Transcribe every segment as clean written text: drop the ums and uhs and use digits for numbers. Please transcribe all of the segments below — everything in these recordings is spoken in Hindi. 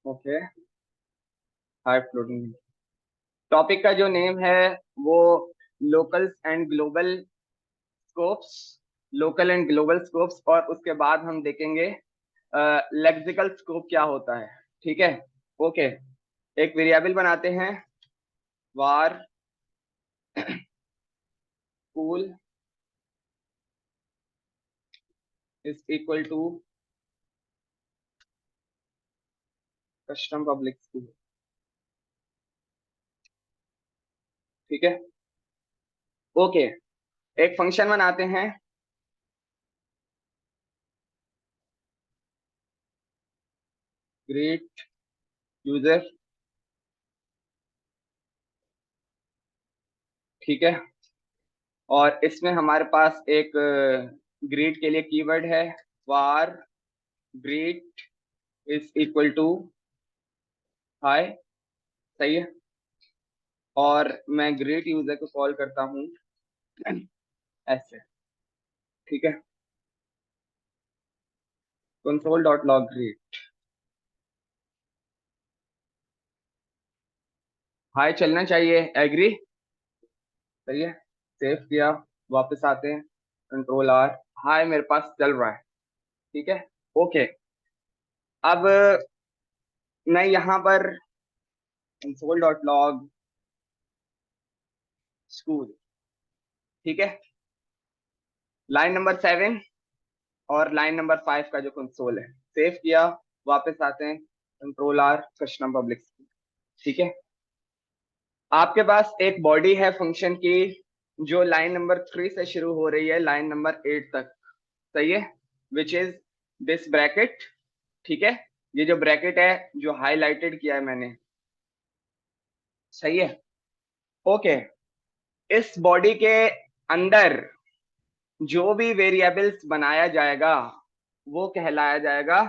ओके। High floating. टॉपिक का जो नेम है वो locals and global scopes. Local and global scopes, और उसके बाद हम देखेंगे लेक्सिकल स्कोप क्या होता है। ठीक है। ओके। एक वेरिएबल बनाते हैं, var school is equal to custom public school. ठीक है। ओके। एक फंक्शन बनाते हैं, ग्रीट यूजर। ठीक है। और इसमें हमारे पास एक ग्रीट के लिए कीवर्ड है, var greet is equal to hi. सही है। और मैं ग्रीट यूजर को कॉल करता हूँ ऐसे। ठीक है। Console dot log greet. High चलना चाहिए, एग्री। सही है। सेव किया, वापस आते हैं, कंट्रोल आर। हाई मेरे पास चल रहा है। ठीक है। ओके। अब मैं यहाँ पर कंसोल डॉट लॉग स्कूल। ठीक है। लाइन नंबर 7 और लाइन नंबर 5 का जो कंसोल है, सेव किया, वापस आते हैं, control R, custom public school. ठीक है। आपके पास एक बॉडी है फंक्शन की, जो लाइन नंबर 3 से शुरू हो रही है लाइन नंबर 8 तक। सही है। Which is this bracket. ठीक है। ये जो ब्रैकेट है जो हाईलाइटेड किया है मैंने। सही है। ओके। इस बॉडी के अंदर जो भी वेरिएबल्स बनाया जाएगा वो कहलाया जाएगा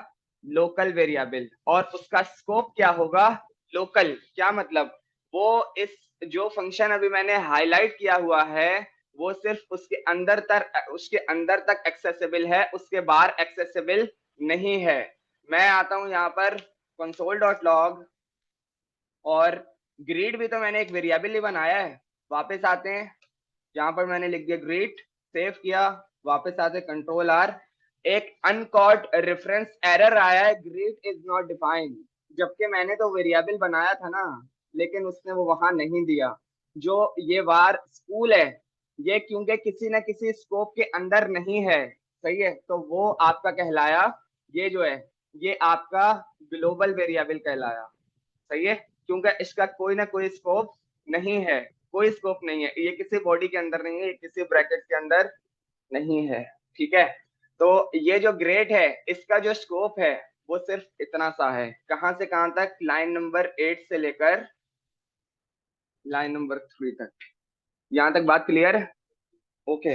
लोकल वेरिएबल, और उसका स्कोप क्या होगा, लोकल। क्या मतलब, वो इस जो फंक्शन अभी मैंने हाईलाइट किया हुआ है वो सिर्फ उसके अंदर तक एक्सेसिबल है, उसके बाहर एक्सेसिबल नहीं है। मैं आता हूं यहाँ पर कंसोल डॉट लॉग, और ग्रीड भी तो मैंने एक वेरिएबल ही बनाया है। वापस आते हैं, यहाँ पर मैंने लिख दिया ग्रीट, सेव किया, वापस आते कंट्रोल आर। एक अनकॉट रेफरेंस एरर आया है, ग्रीट इज नॉट डिफाइंड। जबकि मैंने तो वेरिएबल बनाया था ना, लेकिन उसने वो वहां नहीं दिया। जो ये वार स्कूल है, ये क्योंकि किसी न किसी स्कोप के अंदर नहीं है। सही है। तो वो आपका कहलाया, ये जो है ये आपका ग्लोबल वेरिएबल कहलाया। सही है। क्योंकि इसका कोई ना कोई स्कोप नहीं है, कोई स्कोप नहीं है, ये किसी बॉडी के अंदर नहीं है, ये किसी ब्रैकेट के अंदर नहीं है। ठीक है। तो ये जो ग्रेड है इसका जो स्कोप है वो सिर्फ इतना सा है, कहां से कहां तक, लाइन नंबर 8 से लेकर लाइन नंबर 3 तक। यहां तक बात क्लियर है। ओके।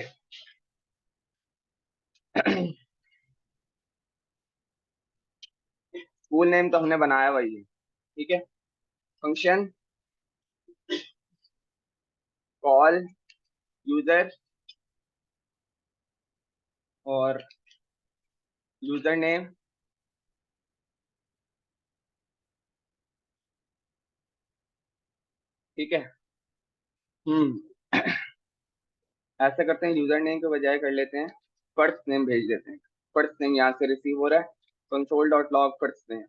स्कूल नेम तो हमने बनाया वही है। ठीक है। फंक्शन कॉल यूजर और यूजर नेम। ठीक है। हम्म। ऐसा करते हैं, यूजर नेम के बजाय कर लेते हैं फर्स्ट नेम भेज देते हैं। फर्स्ट नेम यहाँ से रिसीव हो रहा है, console dot log first name.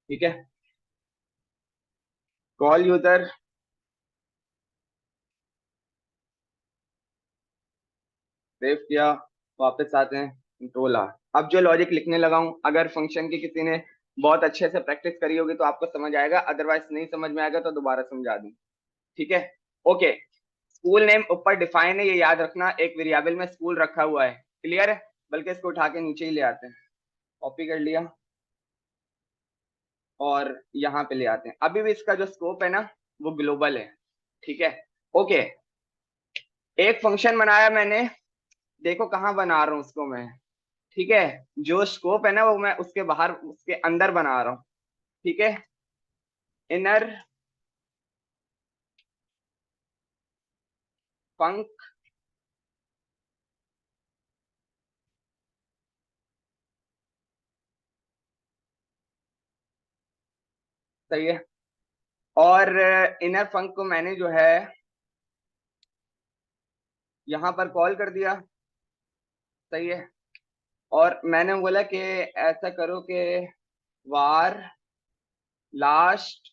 ठीक है। कॉल यूजर, सेव किया, वापस आते हैं, कंट्रोल आर। अब जो लॉजिक लिखने लगा हूं, अगर फंक्शन की किसी ने बहुत अच्छे से प्रैक्टिस करी होगी तो आपको समझ आएगा, अदरवाइज नहीं समझ में आएगा तो दोबारा समझा दूं। ठीक है। ओके। स्कूल नेम ऊपर डिफाइन है, ये याद रखना, एक वेरिएबल में स्कूल रखा हुआ है। क्लियर है। बल्कि इसको उठा के नीचे ही ले आते हैं, कॉपी कर लिया और यहाँ पे ले आते हैं। अभी भी इसका जो स्कोप है ना वो ग्लोबल है। ठीक है। ओके। एक फंक्शन बनाया मैंने, देखो कहाँ बना रहा हूँ उसको मैं। ठीक है। जो स्कोप है ना वो मैं उसके बाहर उसके अंदर बना रहा हूँ। ठीक है। इनर फंक सही है। और इनर फंक्शन को मैंने जो है यहाँ पर कॉल कर दिया। सही है। और मैंने बोला कि ऐसा करो कि var last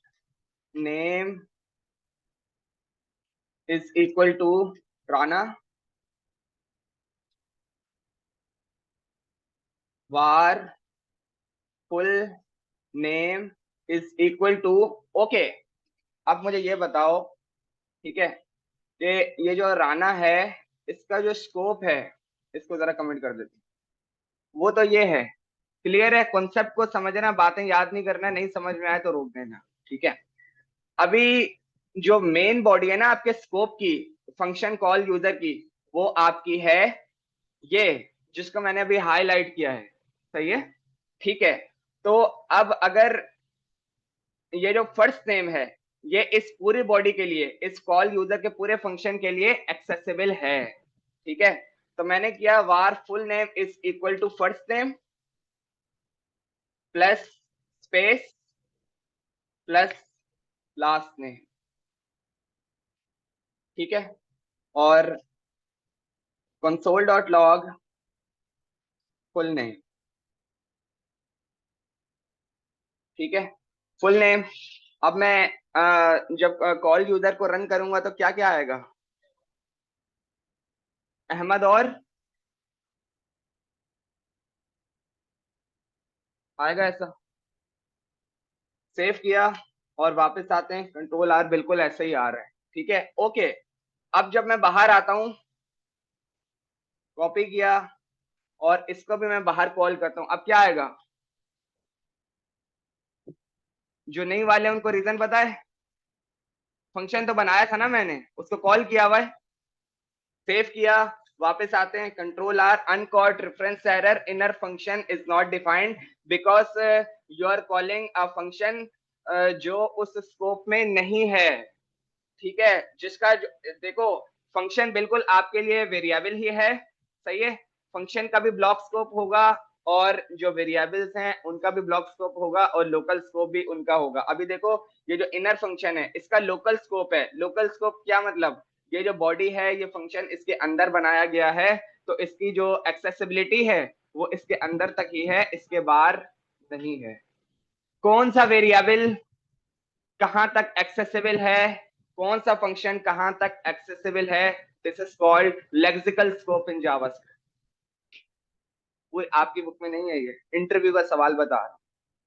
name is equal to Rana, var full name is equal to. Okay, अब मुझे ये बताओ, ठीक है, कि ये जो राणा है इसका जो स्कोप है, इसको जरा कमेंट कर देते हैं। वो तो ये है, क्लियर है, कॉन्सेप्ट को समझना, बातें याद नहीं करना, नहीं समझ में आए तो रोक देना, ठीक है। अभी जो मेन बॉडी है ना आपके स्कोप की, फंक्शन कॉल यूजर की, वो आपकी है ये, जिसको मैंने अभी हाईलाइट किया है। सही है, ठीक है। तो अब अगर ये जो फर्स्ट नेम है, ये इस पूरी बॉडी के लिए, इस कॉल यूजर के पूरे फंक्शन के लिए एक्सेसिबल है, ठीक है। तो मैंने किया var full name is equal to first name plus space plus last name, ठीक है। और console dot log full name, ठीक है, फुल नेम। अब मैं जब कॉल यूजर को रन करूंगा तो क्या क्या आएगा? अहमद और आएगा ऐसा। सेव किया और वापस आते हैं, कंट्रोल आर, बिल्कुल ऐसे ही आ रहा है, ठीक है, ओके। अब जब मैं बाहर आता हूं, कॉपी किया और इसको भी मैं बाहर कॉल करता हूं, अब क्या आएगा? जो नहीं वाले उनको रीजन पता है? फंक्शन तो बनाया था ना मैंने, उसको कॉल किया हुआ है, सेव किया, वापस आते हैं, control R, uncaught reference error, inner function is not defined because you are calling a function जो उस स्कोप में नहीं है, ठीक है। जिसका देखो, फंक्शन बिल्कुल आपके लिए वेरिएबल ही है, सही है। फंक्शन का भी ब्लॉक स्कोप होगा और जो वेरिएबल्स हैं उनका भी ब्लॉक स्कोप होगा और लोकल स्कोप भी उनका होगा। अभी देखो, ये जो इनर फंक्शन है इसका लोकल स्कोप है। लोकल स्कोप क्या मतलब? ये जो बॉडी है, ये फंक्शन इसके अंदर बनाया गया है, तो इसकी जो एक्सेसिबिलिटी है वो इसके अंदर तक ही है, इसके बाहर नहीं है। कौन सा वेरिएबल कहां तक एक्सेसिबल है, कौन सा फंक्शन कहां तक एक्सेसिबल है, this is called lexical scope in JavaScript. वो आपकी बुक में नहीं है, ये इंटरव्यू का सवाल बता रहा हूं।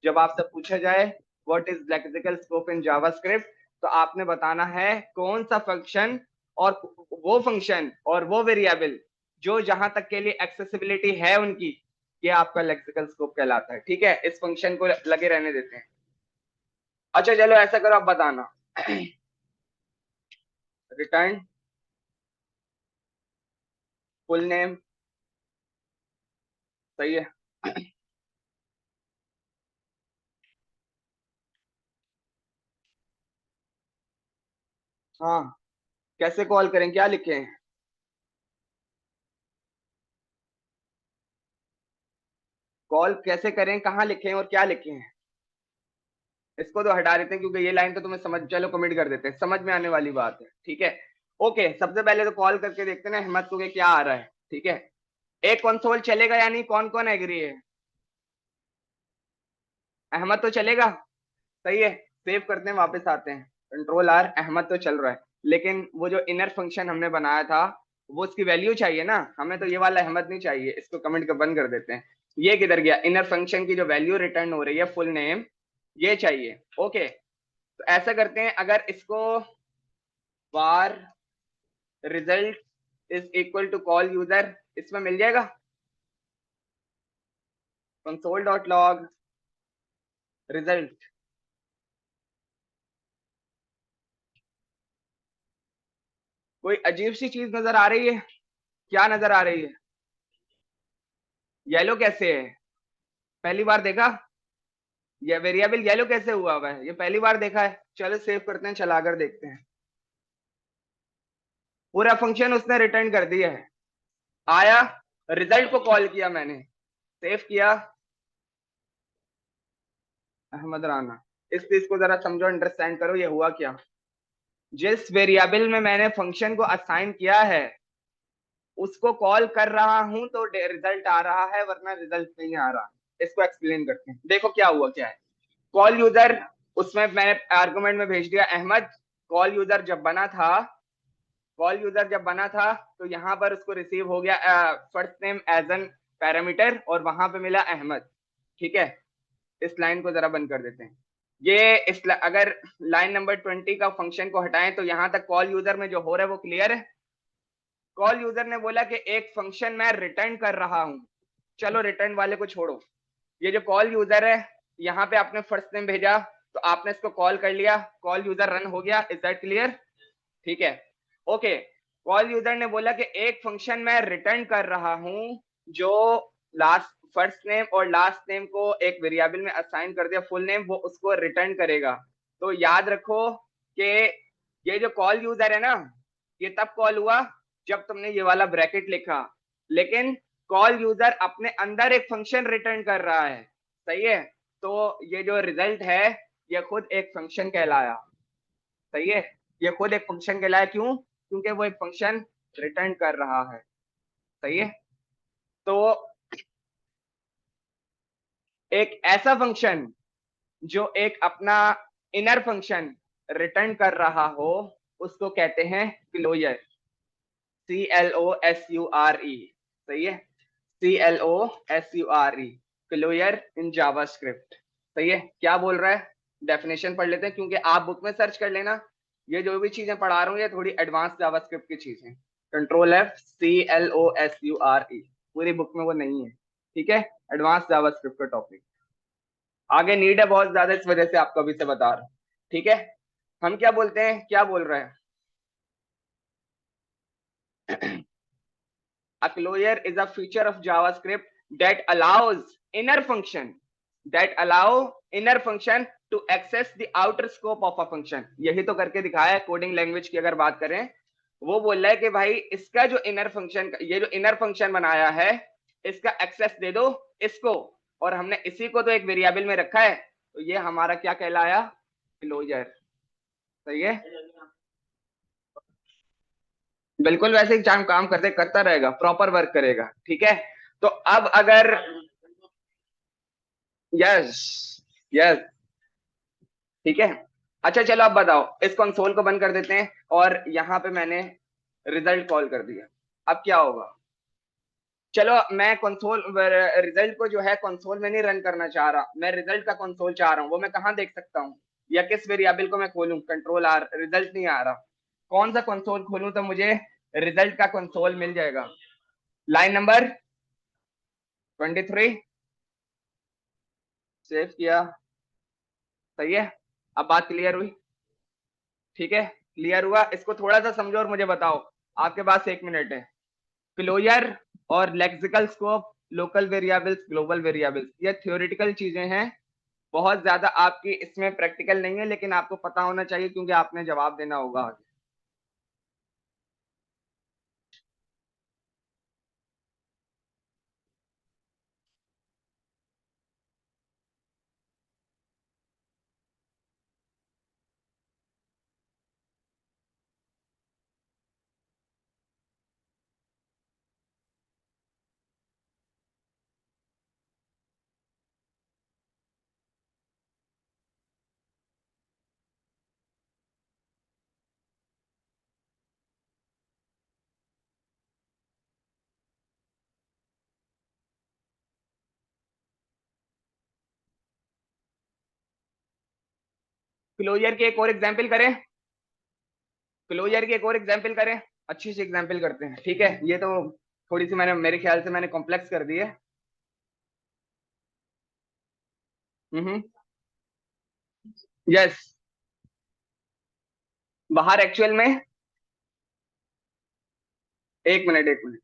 जब आपसे पूछा जाए what is lexical scope in JavaScript, तो आपने बताना है कौन सा फंक्शन और वो फंक्शन और वो वेरिएबल जो जहां तक के लिए एक्सेसिबिलिटी है उनकी, ये आपका लेक्सिकल स्कोप कहलाता है, ठीक है। इस फंक्शन को लगे रहने देते हैं। अच्छा चलो ऐसा करो, आप बताना रिटर्न फुल नेम, सही है। हाँ, कैसे कॉल करें, क्या लिखें? कॉल कैसे करें, कहाँ लिखें और क्या लिखें? इसको तो हटा देते हैं क्योंकि ये लाइन तो तुम्हें समझ, चलो कमिट कर देते हैं, समझ में आने वाली बात है, ठीक है। ओके, सबसे पहले तो कॉल करके देखते हैं ना हिम्मत को कि क्या आ रहा है, ठीक है। एक कंसोल चलेगा या नहीं, कौन कौन एग्री है? अहमद तो चलेगा, सही है। सेव करते हैं, वापस आते हैं, कंट्रोल आर, अहमद तो चल रहा है। लेकिन वो जो इनर फंक्शन हमने बनाया था, वो उसकी वैल्यू चाहिए ना हमें, तो ये वाला अहमद नहीं चाहिए, इसको कमेंट कर बंद कर देते हैं। ये किधर गया? इनर फंक्शन की जो वैल्यू रिटर्न हो रही है फुल नेम, ये चाहिए, ओके। तो ऐसा करते हैं, अगर इसको var result is equal to call user, इसमें मिल जाएगा कंसोल डॉट लॉग रिजल्ट। कोई अजीब सी चीज नजर आ रही है? क्या नजर आ रही है? येलो कैसे है? पहली बार देखा? ये वेरिएबल येलो कैसे हुआ है, ये पहली बार देखा है। चलो सेव करते हैं, चलाकर देखते हैं। पूरा फंक्शन उसने रिटर्न कर दिया है, आया, रिजल्ट को कॉल किया मैंने, सेव किया, अहमद राना, इस चीज को जरा समझो, अंडरस्टैंड करो ये हुआ क्या। जिस वेरिएबल में मैंने फंक्शन को असाइन किया है उसको कॉल कर रहा हूं तो रिजल्ट आ रहा है, वरना रिजल्ट नहीं आ रहा। इसको एक्सप्लेन करते हैं, देखो क्या हुआ क्या है। कॉल यूजर, उसमें मैंने आर्गुमेंट में भेज दिया अहमद। कॉल यूजर जब बना था, कॉल यूजर जब बना था तो यहाँ पर उसको रिसीव हो गया first name as an parameter, और वहां पे मिला अहमद। ठीक है, इस लाइन को जरा बंद कर देते हैं। ये अगर लाइन नंबर 20 का फंक्शन को हटाएं तो यहाँ तक कॉल यूजर में जो हो रहा है वो क्लियर है। कॉल यूजर ने बोला कि एक फंक्शन मैं रिटर्न कर रहा हूं। चलो रिटर्न वाले को छोड़ो, ये जो कॉल यूजर है, यहाँ पे आपने फर्स्ट नेम भेजा तो आपने इसको कॉल कर लिया, कॉल यूजर रन हो गया। Is that clear? ठीक है, ओके। कॉल यूजर ने बोला कि एक फंक्शन मैं रिटर्न कर रहा हूं जो लास्ट फर्स्ट नेम और लास्ट नेम को एक वेरिएबल में असाइन कर दिया, फुल नेम, वो उसको रिटर्न करेगा। तो याद रखो कि ये जो कॉल यूजर है ना, ये तब कॉल हुआ जब तुमने ये वाला ब्रैकेट लिखा, लेकिन कॉल यूजर अपने अंदर एक फंक्शन रिटर्न कर रहा है। सही है, तो ये जो रिजल्ट है ये खुद एक फंक्शन कहलाया। सही है, ये खुद एक फंक्शन कहलाया। क्यों? क्योंकि वो एक फंक्शन रिटर्न कर रहा है। सही है, तो एक ऐसा फंक्शन जो एक अपना इनर फंक्शन रिटर्न कर रहा हो उसको कहते हैं क्लोजर। CLOSURE। सही है, CLOSURE, क्लोजर इन जावास्क्रिप्ट। सही है, क्या बोल रहा है डेफिनेशन पढ़ लेते हैं, क्योंकि आप बुक में सर्च कर लेना। ये जो भी चीजें पढ़ा रहा हूँ ये थोड़ी एडवांस जावास्क्रिप्ट की चीजें। Ctrl+F CLOSURE, पूरी बुक में वो नहीं है। ठीक है, एडवांस जावास्क्रिप्ट का टॉपिक आगे नीड है बहुत ज्यादा, इस वजह से आपको अभी से बता रहा हूँ। ठीक है, हम क्या बोलते हैं, क्या बोल रहे हैं? A closure is a feature of JavaScript that allows inner function to access the outer scope of a function। यही तो करके दिखाया है कोडिंग लैंग्वेज की अगर बात करें। वो बोल रहा है कि भाई इसका जो इनर फंक्शन, ये जो इनर फंक्शन बनाया है, इसका एक्सेस दे दो इसको, और हमने इसी को तो एक वेरिएबल में रखा है, तो ये हमारा क्या कहलाया? क्लोजर। सही है, बिल्कुल वैसे ही काम करते करता रहेगा, प्रॉपर वर्क करेगा। ठीक है, तो अब अगर यस यस, ठीक है। अच्छा चलो अब बताओ, इस कंसोल को बंद कर देते हैं और यहाँ पे मैंने रिजल्ट कॉल कर दिया। अब क्या होगा? चलो मैं कंसोल रिजल्ट को जो है कंसोल में नहीं रन करना चाह रहा, मैं रिजल्ट का कंसोल चाह रहा हूँ। वो मैं कहाँ देख सकता हूँ, या किस वेरिएबल को मैं खोलूं? Ctrl+R, रिजल्ट नहीं आ रहा। कौन सा कंसोल खोलूं तो मुझे रिजल्ट का कंसोल मिल जाएगा? लाइन नंबर 23, सेव किया। सही है, अब बात क्लियर हुई? ठीक है, क्लियर हुआ? इसको थोड़ा सा समझो और मुझे बताओ, आपके पास 1 मिनट है। क्लोजर और lexical scope, local variables, global variables, ये थ्योरेटिकल चीजें हैं, बहुत ज्यादा आपकी इसमें प्रैक्टिकल नहीं है, लेकिन आपको पता होना चाहिए क्योंकि आपने जवाब देना होगा आगे। क्लोजर की एक और एग्जाम्पल करें, क्लोजर की एक और एग्जाम्पल करें, अच्छी सी एग्जाम्पल करते हैं। ठीक है, ये तो थोड़ी सी मैंने, मेरे ख्याल से मैंने कॉम्प्लेक्स कर दी है। यस, बाहर एक्चुअल में, 1 मिनट 1 मिनट,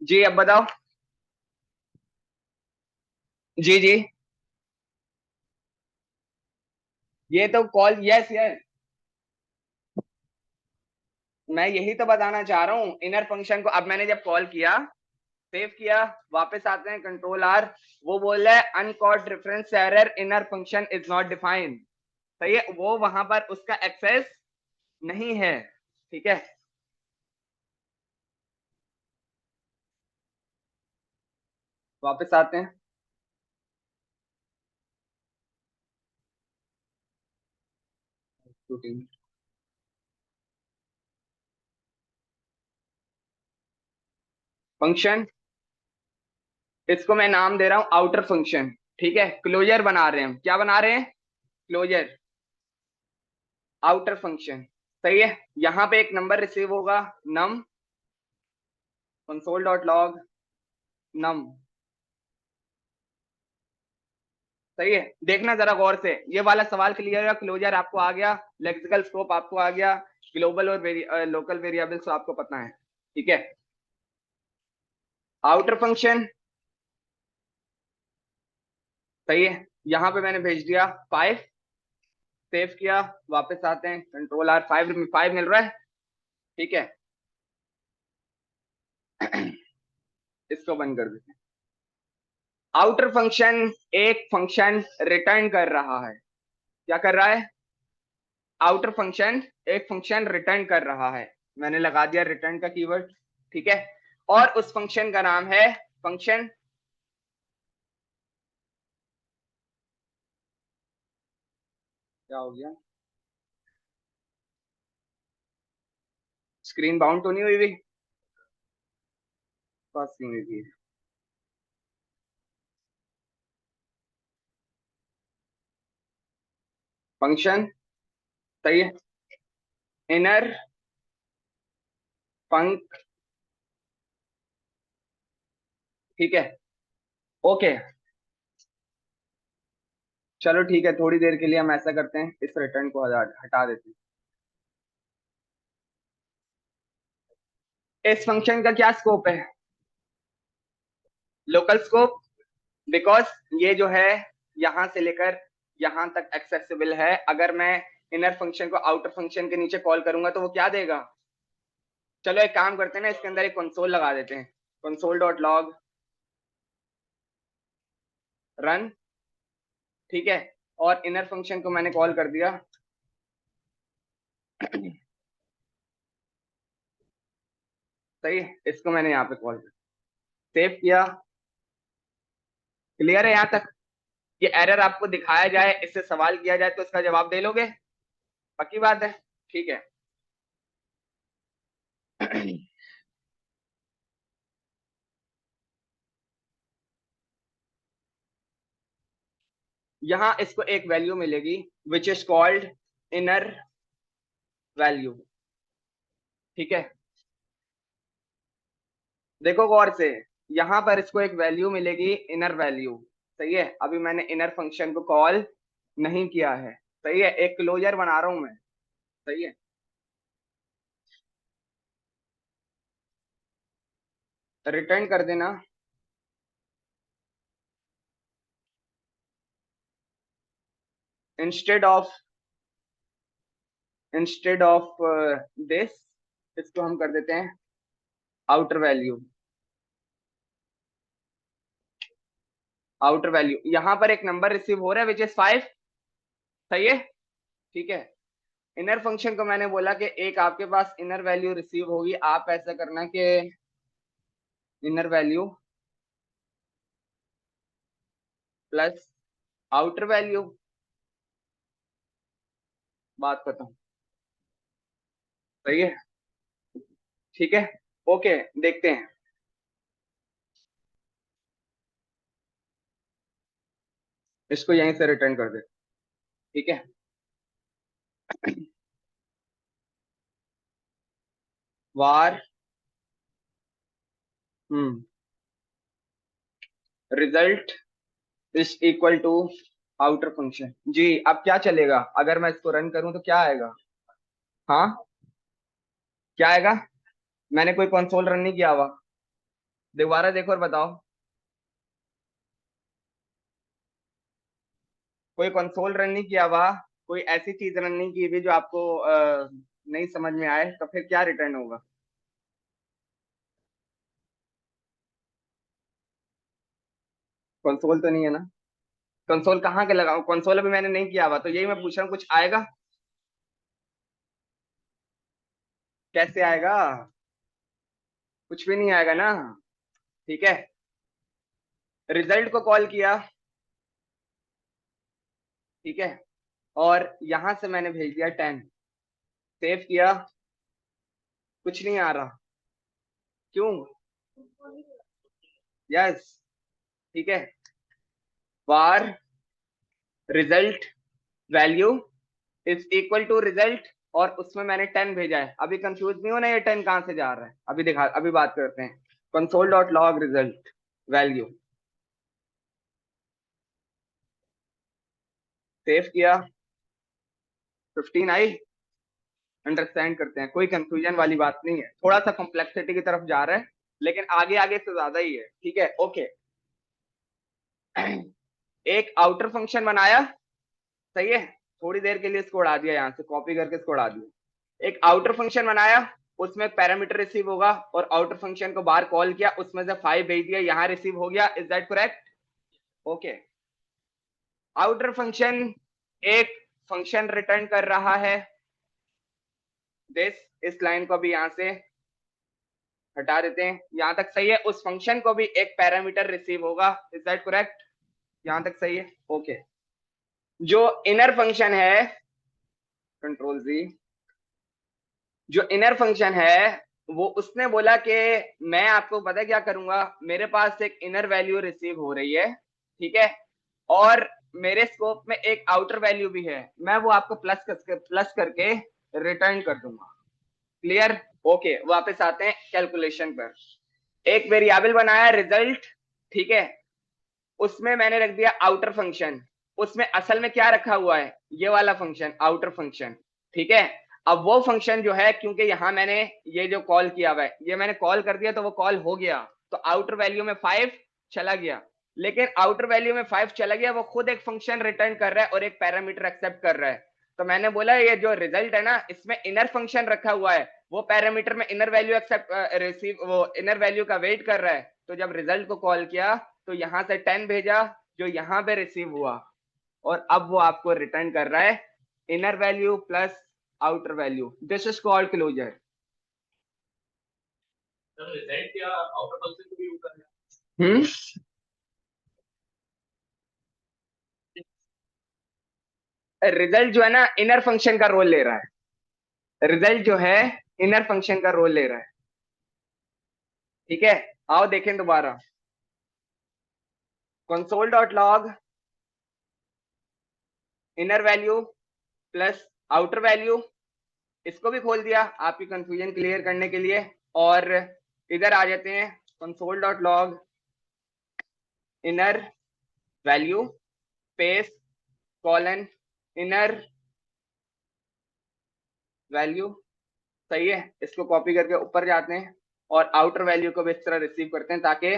जी अब बताओ। जी जी, ये तो कॉल, यस यस, मैं यही तो बताना चाह रहा हूँ। इनर फंक्शन को अब मैंने जब कॉल किया सेव किया, वापस आते हैं, कंट्रोल आर, वो बोल रहा है uncaught reference error inner function is not defined. सही है, वो वहां पर उसका एक्सेस नहीं है। ठीक है, वापस आते हैं। फंक्शन, इसको मैं नाम दे रहा हूं आउटर फंक्शन। ठीक है, क्लोजर बना रहे हैं हम, क्या बना रहे हैं, क्लोजर, आउटर फंक्शन। सही है, यहाँ पे एक नंबर रिसीव होगा, नम, कंसोल डॉट लॉग नम। सही है, देखना जरा गौर से, ये वाला सवाल क्लियर है, क्लोजर आपको आ गया, लेक्सिकल स्कोप आपको आ गया, ग्लोबल और लोकल वेरिएबल्स तो आपको पता है। ठीक है, आउटर फंक्शन। सही है, यहाँ पे मैंने भेज दिया 5, सेव किया, वापस आते हैं, कंट्रोल आर, 5 मिल रहा है। ठीक है, इसको बंद कर देते हैं। आउटर फंक्शन एक फंक्शन रिटर्न कर रहा है, क्या कर रहा है, आउटर फंक्शन एक फंक्शन रिटर्न कर रहा है, मैंने लगा दिया रिटर्न का कीवर्ड। ठीक है, और उस फंक्शन का नाम है फंक्शन, क्या हो गया, स्क्रीन बाउंड तो नहीं हुई भी, पास नहीं हुई भी, फंक्शन। सही है, इनर फंक। ठीक है, ओके, चलो ठीक है, थोड़ी देर के लिए हम ऐसा करते हैं, इस रिटर्न को हटा देते हैं। इस फंक्शन का क्या स्कोप है, लोकल स्कोप, बिकॉज ये जो है यहां से लेकर यहां तक एक्सेसिबल है। अगर मैं इनर फंक्शन को आउटर फंक्शन के नीचे कॉल करूंगा तो वो क्या देगा, चलो एक काम करते हैं ना, इसके अंदर एक कंसोल लगा देते हैं, कंसोल डॉट लॉग रन। ठीक है, और इनर फंक्शन को मैंने कॉल कर दिया। सही है, इसको मैंने यहाँ पे कॉल कर, सेव किया, क्लियर है यहाँ तक। ये एरर आपको दिखाया जाए, इससे सवाल किया जाए तो इसका जवाब दे लोगे, पक्की बात है। ठीक है, यहाँ इसको एक वैल्यू मिलेगी which is called inner value. ठीक है, देखो गौर से, यहाँ पर इसको एक वैल्यू मिलेगी इनर वैल्यू। सही है, अभी मैंने इनर फंक्शन को कॉल नहीं किया है। सही है, एक क्लोजर बना रहा हूं मैं। सही है, रिटर्न कर देना, instead of, instead of this, इसको हम कर देते हैं आउटर वैल्यू, आउटर वैल्यू। यहाँ पर एक नंबर रिसीव हो रहा है विच इज 5। सही है, ठीक है, इनर फंक्शन को मैंने बोला कि एक आपके पास इनर वैल्यू रिसीव होगी, आप ऐसा करना कि inner value plus outer value, बात खत्म। सही है, ठीक है, ओके, देखते हैं, इसको यहीं से रिटर्न कर दे। ठीक है, var, result is equal to outer function. जी, अब क्या चलेगा, अगर मैं इसको रन करूं तो क्या आएगा, हाँ, क्या आएगा, मैंने कोई कंसोल रन नहीं किया हुआ, दोबारा देखो और बताओ, कोई कंसोल रन नहीं किया हुआ, कोई ऐसी चीज रन नहीं की हुई जो आपको नहीं समझ में आए, तो फिर क्या रिटर्न होगा, कंसोल तो नहीं है ना? कंसोल कहाँ के लगाऊं? कंसोल अभी मैंने नहीं किया हुआ, तो यही मैं पूछ रहा हूँ, कुछ आएगा? कैसे आएगा? कुछ भी नहीं आएगा ना। ठीक है, रिजल्ट को कॉल किया, ठीक है, और यहां से मैंने भेज दिया 10, सेव किया, कुछ नहीं आ रहा, क्यों? यस, ठीक है, var result value is equal to result, और उसमें मैंने 10 भेजा है। अभी कंफ्यूज नहीं होना ये 10 कहां से जा रहा है, अभी दिखा, अभी बात करते हैं। Console dot log result value, save किया, 15 आई। अंडरस्टैंड करते हैं, कोई कंफ्यूजन वाली बात नहीं है, थोड़ा सा कॉम्प्लेक्सिटी की तरफ जा रहा है, लेकिन आगे आगे से ज्यादा ही है, ठीक है, ओके। एक आउटर फंक्शन बनाया, सही है, थोड़ी देर के लिए इसको उड़ा दिया, यहां से कॉपी करके इसको उड़ा दिया। एक आउटर फंक्शन बनाया, उसमें पैरामीटर रिसीव होगा, और आउटर फंक्शन को बाहर कॉल किया, उसमें से 5 भेज दिया, यहां रिसीव हो गया, is that correct? Okay, outer function एक फंक्शन रिटर्न कर रहा है, दिस, इस लाइन को भी यहां से हटा देते हैं, यहां तक सही है। उस फंक्शन को भी एक पैरामीटर रिसीव होगा, इज दैट करेक्ट? यहां तक सही है, ओके। जो इनर फंक्शन है, कंट्रोल जी, जो इनर फंक्शन है, वो उसने बोला कि मैं आपको पता है क्या करूंगा, मेरे पास एक इनर वैल्यू रिसीव हो रही है, ठीक है, और मेरे स्कोप में एक आउटर वैल्यू भी है, मैं वो आपको प्लस करके रिटर्न कर दूंगा। क्लियर? ओके, वापस आते हैं कैलकुलेशन पर। एक वेरिएबल बनाया रिजल्ट, ठीक है, उसमें मैंने रख दिया आउटर फंक्शन, उसमें असल में क्या रखा हुआ है, ये वाला फंक्शन आउटर फंक्शन, ठीक है। अब वो फंक्शन जो है, क्योंकि यहां मैंने ये जो कॉल किया हुआ है, ये मैंने कॉल कर दिया तो वो कॉल हो गया, तो आउटर वैल्यू में 5 चला गया, लेकिन आउटर वैल्यू में 5 चला गया, वो खुद एक फंक्शन रिटर्न कर रहा है और एक पैरामीटर एक्सेप्ट कर रहा है। तो मैंने बोला ये जो रिजल्ट है ना, इसमें इनर फंक्शन रखा हुआ है, वो पैरामीटर में इनर वैल्यू एक्सेप्ट रिसीव, वो इनर वैल्यू का वेट कर रहा है। तो जब रिजल्ट को कॉल किया, तो यहां से 10 भेजा, जो यहां पे रिसीव हुआ, और अब वो आपको रिटर्न कर रहा है inner value plus outer value, this is called closure. Result या आउटर फंक्शन को भी यूज करना है। रिजल्ट जो है ना, इनर फंक्शन का रोल ले रहा है, रिजल्ट जो है इनर फंक्शन का रोल ले रहा है, ठीक है। आओ देखें दोबारा, console dot log inner value plus outer value, इसको भी खोल दिया आपकी कंफ्यूजन क्लियर करने के लिए, और इधर आ जाते हैं, console dot log inner value space colon inner value, सही है। इसको कॉपी करके ऊपर जाते हैं, और आउटर वैल्यू को भी इस तरह रिसीव करते हैं, ताकि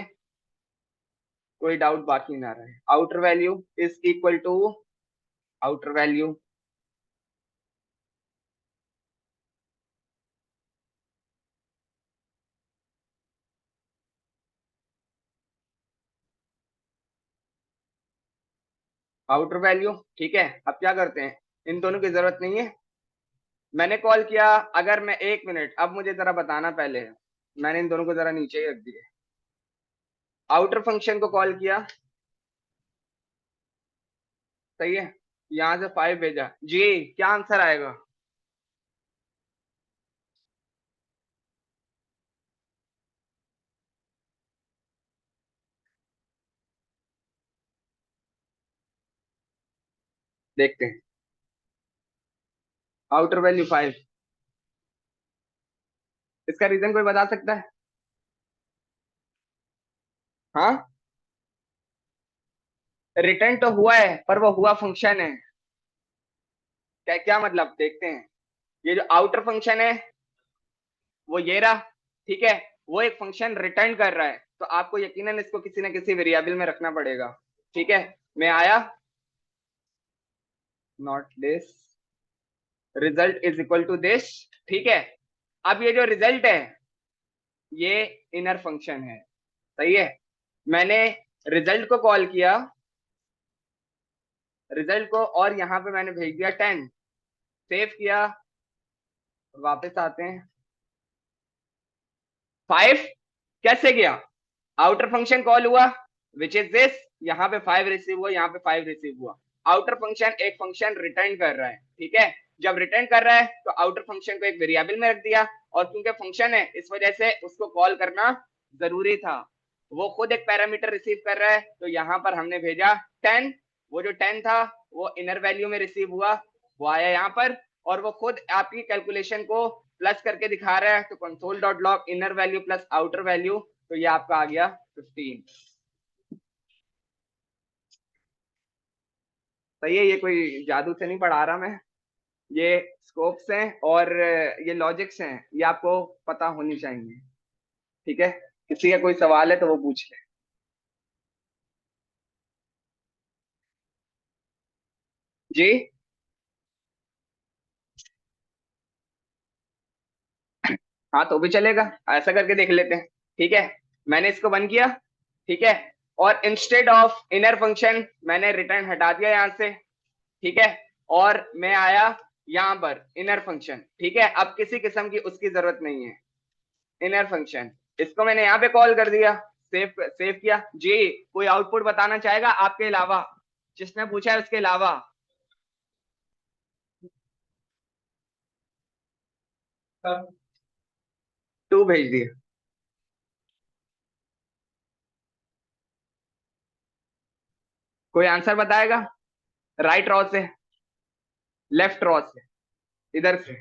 कोई डाउट बाकी ना रहे। Outer value is equal to outer value, outer value, ठीक है। अब क्या करते हैं, इन दोनों की जरूरत नहीं है, मैंने कॉल किया, अगर मैं 1 मिनट, अब मुझे जरा बताना पहले, मैंने इन दोनों को जरा नीचे ही रख दिए, आउटर फंक्शन को कॉल किया, सही है, यहां से 5 भेजा, जी क्या आंसर आएगा? देखते हैं, आउटर वैल्यू 5, इसका रीजन कोई बता सकता है? हाँ, रिटर्न तो हुआ है, पर वो हुआ फंक्शन है, क्या क्या मतलब, देखते हैं। ये जो आउटर फंक्शन है, वो ये रहा, ठीक है, वो एक फंक्शन रिटर्न कर रहा है, तो आपको यकीनन इसको किसी ना किसी वेरिएबल में रखना पड़ेगा, ठीक है। मैं आया, not this, result is equal to this, ठीक है। अब ये जो रिजल्ट है, ये इनर फंक्शन है, सही है। मैंने रिजल्ट को कॉल किया, रिजल्ट को, और यहाँ पे मैंने भेज दिया 10, सेव किया, वापस आते हैं। 5 कैसे गया? आउटर फंक्शन कॉल हुआ विच इज दिस, यहाँ पे 5 रिसीव हुआ, यहाँ पे 5 रिसीव हुआ। आउटर फंक्शन एक फंक्शन रिटर्न कर रहा है, ठीक है। जब रिटर्न कर रहा है तो आउटर फंक्शन को एक वेरिएबल में रख दिया, और क्योंकि फंक्शन है इस वजह से उसको कॉल करना जरूरी था। वो खुद एक पैरामीटर रिसीव कर रहा है, तो यहाँ पर हमने भेजा 10, वो जो 10 था वो इनर वैल्यू में रिसीव हुआ, वो आया यहाँ पर, और वो खुद आपकी कैलकुलेशन को प्लस करके दिखा रहा है। तो console dot log inner value plus outer value, तो ये आपका आ गया 15। सही है, ये कोई जादू से नहीं पढ़ा रहा मैं, ये स्कोप्स हैं और ये लॉजिक्स हैं, ये आपको पता होनी चाहिए, ठीक है। किसी का कोई सवाल है तो वो पूछ ले। जी। हाँ तो भी चलेगा, ऐसा करके देख लेते हैं, ठीक है। मैंने इसको बंद किया, ठीक है, और इंस्टेड ऑफ इनर फंक्शन मैंने रिटर्न हटा दिया यहाँ से, ठीक है, और मैं आया यहाँ पर इनर फंक्शन, ठीक है। अब किसी किस्म की उसकी जरूरत नहीं है, इनर फंक्शन, इसको मैंने यहाँ पे कॉल कर दिया, सेव सेव किया। जी, कोई आउटपुट बताना चाहेगा आपके अलावा, जिसने पूछा है उसके अलावा? 2 भेज दिए। कोई आंसर बताएगा? राइट रो से, लेफ्ट रो से, इधर से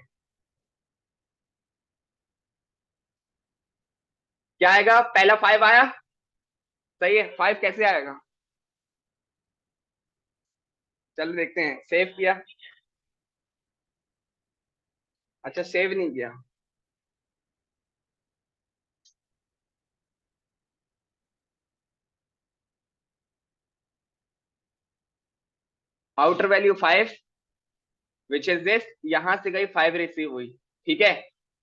क्या आएगा? पहला 5 आया, सही है। 5 कैसे आएगा? चलो देखते हैं, सेव किया, अच्छा सेव नहीं किया। Outer value 5 which is this, यहां से गई 5 रिसीव हुई, ठीक है।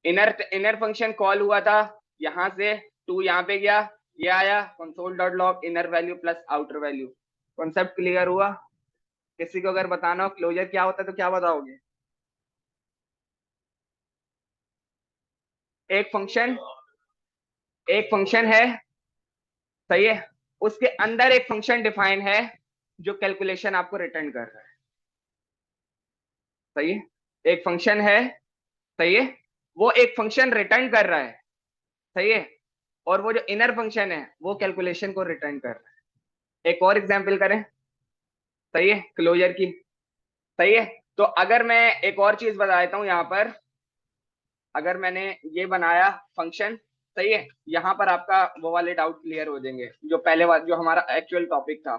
इनर इनर फंक्शन कॉल हुआ था, यहां से 2 यहाँ पे गया, ये आया console dot log inner value plus outer value. Concept clear हुआ? किसी को अगर बताना हो क्लोजर क्या होता है तो क्या बताओगे? एक फंक्शन, एक फंक्शन है, सही है, उसके अंदर एक फंक्शन डिफाइन है जो कैलकुलेशन आपको रिटर्न कर रहा है, सही है। एक फंक्शन है, सही है, वो एक फंक्शन रिटर्न कर रहा है, सही है, और वो जो इनर फंक्शन है वो कैलकुलेशन को रिटर्न कर रहा है। एक और एग्जांपल करें, सही है, क्लोजर की, सही है। तो अगर मैं एक और चीज बता देता हूं यहाँ पर, अगर मैंने ये बनाया फंक्शन, सही है, यहाँ पर आपका वो वाले डाउट क्लियर हो जाएंगे जो पहले वाला जो हमारा एक्चुअल टॉपिक था।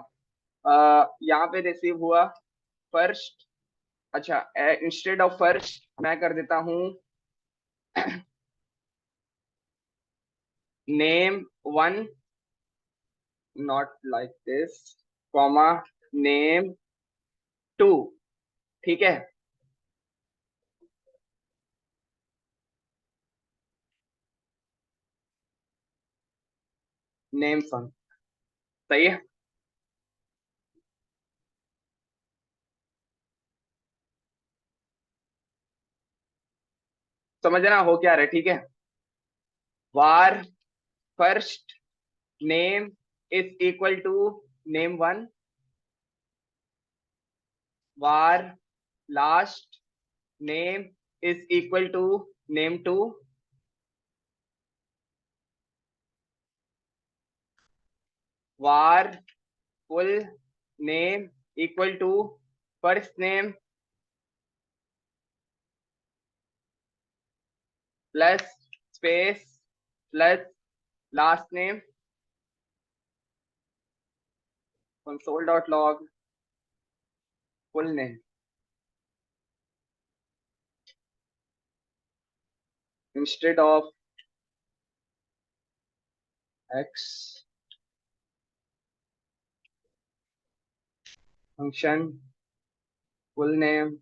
यहाँ पे रिसीव हुआ फर्स्ट, अच्छा इंस्टेड ऑफ फर्स्ट मैं कर देता हूँ name 1, not like this, comma, name 2, ठीक है। नेम फंक्शन, सही है। समझना हो क्या रहा है, ठीक है। Var first name is equal to name 1, var last name is equal to name 2, var full name equal to first name plus space plus last name, console.log full name instead of x function full name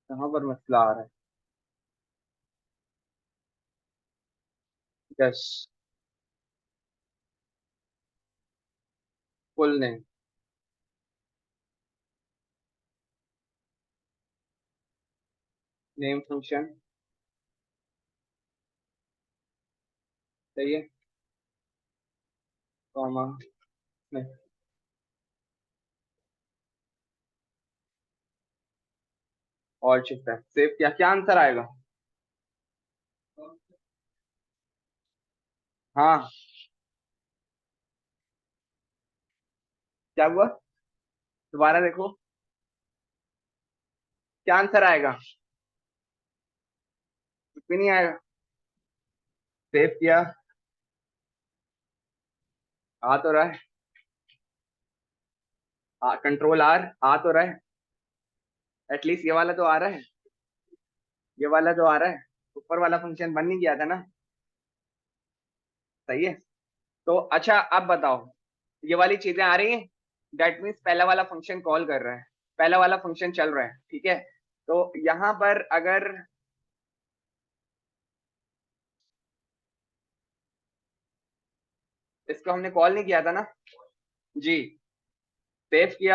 कहाँ पर मसला आ रहा है? Yes. Full name. Name function. सही है। कॉमा। नहीं। और शिफ्ट है, सेव किया, क्या आंसर आएगा? हाँ। क्या हुआ? दोबारा देखो। क्या आंसर आएगा? कुछ भी नहीं आएगा। सेव किया। आ तो रहा है। कंट्रोल आर आ तो रहा है। एटलीस्ट ये वाला तो आ रहा है। ये वाला तो आ रहा है। ऊपर वाला फंक्शन बन नहीं गया था ना। सही है। तो अच्छा अब बताओ, ये वाली चीजें आ रही हैं। दैट मीन्स पहला वाला फंक्शन कॉल कर रहा है, पहला वाला फंक्शन चल रहा है, ठीक है। तो यहाँ पर अगर इसको हमने कॉल नहीं किया था ना। जी। सेव किया।